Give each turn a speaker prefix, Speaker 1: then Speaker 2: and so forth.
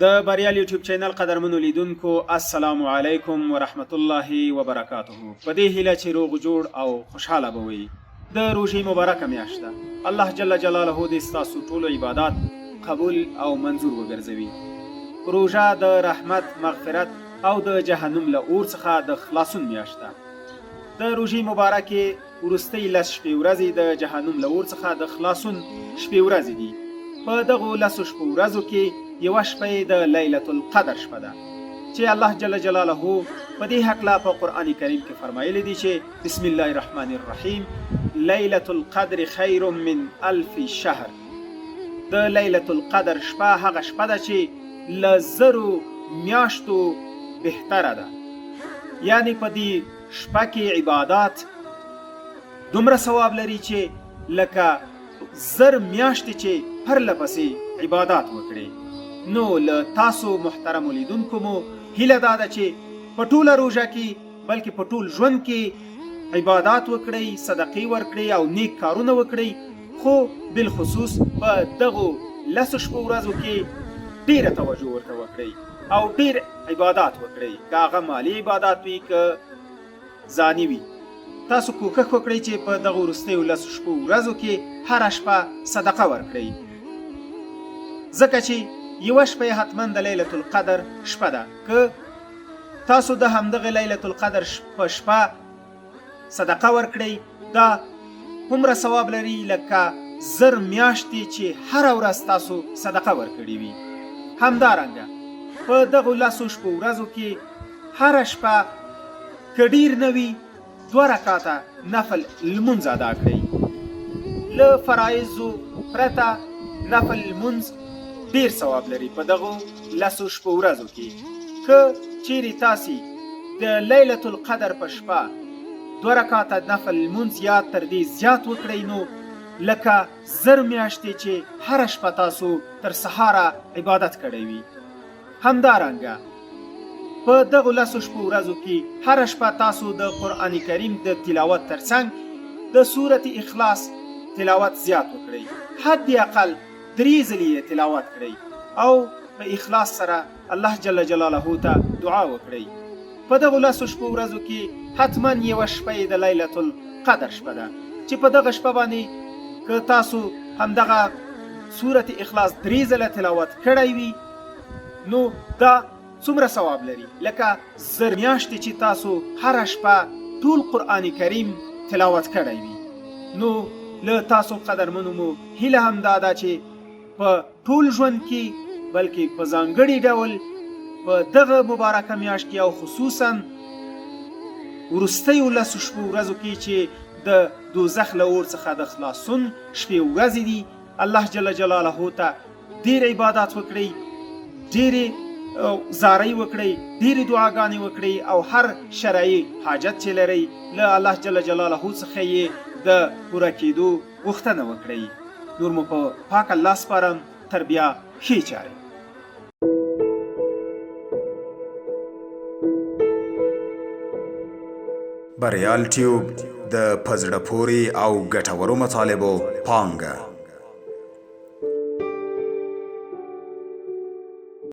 Speaker 1: د بریال یوټیوب چینل قدرمنو لیدونکو السلام علیکم ورحمت الله وبرکاته. په دې هیله چې روغ جوړ او خوشحاله به وئ. د روژې مبارکه میاشت ده. الله جل جلاله دې ستاسو ټولو عبادات قبول او منظور وګرځوي. روژه د رحمت، مغفرت او د جهنم له اور څخه د خلاصون میاشت ده. د روژې مبارکې وروستۍ 10 شپې ورځې د جهنم له اور څخه د خلاصون شپې ورځې دي. په دغو 10 شپو ورځو کې یوه شپه د لیلة القدر شپه ده چې الله جل جلاله په دې هکله په قرآن کریم کې فرمایلی دي چې بسم الله الرحمن الرحیم لیلة القدر خیر من 1000 شهر. د لیلة القدر شپه هغه شپه ده چې له 1000 میاشتو بهتره ده. یعنی په دې شپه کې عبادات دومره ثواب لري چې لکه 1000 میاشتې چې پرله پسې عبادات وکړي. نو له تاسو محترمو لیدونکو مو هیله دا ده چې په ټوله روژه کې بلکې په ټول ژوند کې عبادات وکړئ، صدقې ورکړئ او نیک کارونه وکړئ، خو بالخصوص په دغو 10 شپو ورځو کې ډیره توجه ورته وکړئ او ډیر عبادات وکړئ، که هغه مالی عبادات وي که ځاني وي. تاسو کوښښ وکړئ چې په دغو وروستیو 10 شپو ورځو کې هره شپه صدقه ورکړئ، ځکه چې یوه شپه یې حتما د لیلة القدر شپه ده. که تاسو د همدغه لیلة القدر په شپه صدقه ورکړئ، دا هومره ثواب لري لکه 1000 میاشتې چې هره ورځ تاسو صدقه ورکړې وي. همدارنګه په دغو 10 شپو ورځو کې هره شپه که ډیر نه وي 2 رکعاته نفل لمونځ ادا کړئ. له فرایضو پرته نفل لمونځ ډیر ثواب لري. په دغو 10 شپو ورځو کې که چیرې تاسې د لیلة القدر په شپه 2 رکعاته نفل لمونځ یا تر دې زیات وکړئ، نو لکه 1000 میاشتې چې هره شپه تاسو تر سهاره عبادت کړی وي. همدارنګه په دغو 10 شپو ورځو کې هره شپه تاسو د قرآن کریم د تلاوت ترڅنګ د سورة اخلاص تلاوت زیات وکړئ. حد اقل 3 ځلې تلاوت کړئ او په اخلاص سره الله جل جلاله ته دعا وکړئ. په دغو 10 شپو ورځو کې حتما یوه شپه د لیلة القدر شپه ده چې په دغه شپه باندې که تاسو همدغه سورة اخلاص 3 ځله تلاوت کړی وي، نو دا څومره ثواب لري لکه 1000 میاشتې چې تاسو هره شپه ټول قرآن کریم تلاوت کړی وي. نو له تاسو قدرمنو مو هیله هم دا ده چې په ټول ژوند کې بلکې په ځانګړي ډول په دغه مبارکه میاشت کې او خصوصا وروستیو 10 شپو ورځو کې چې د دوزخ له اور څخه د خلاصون شپې ورځې دي، الله جل جلاله ته ډېر عبادات وکړئ، ډېرې زارۍ وکړئ، ډېرې دعاګانې وکړئ او هر شرعي حاجت چې لرئ له الله جل جلاله څخه یې د پوره کېدو غوښتنه وکړئ. نور مو په پاک الله سپارم. تر بیا ښې چارې.
Speaker 2: بریال ټیوب د په زړه پورې او ګټورو مطالبو پانګه.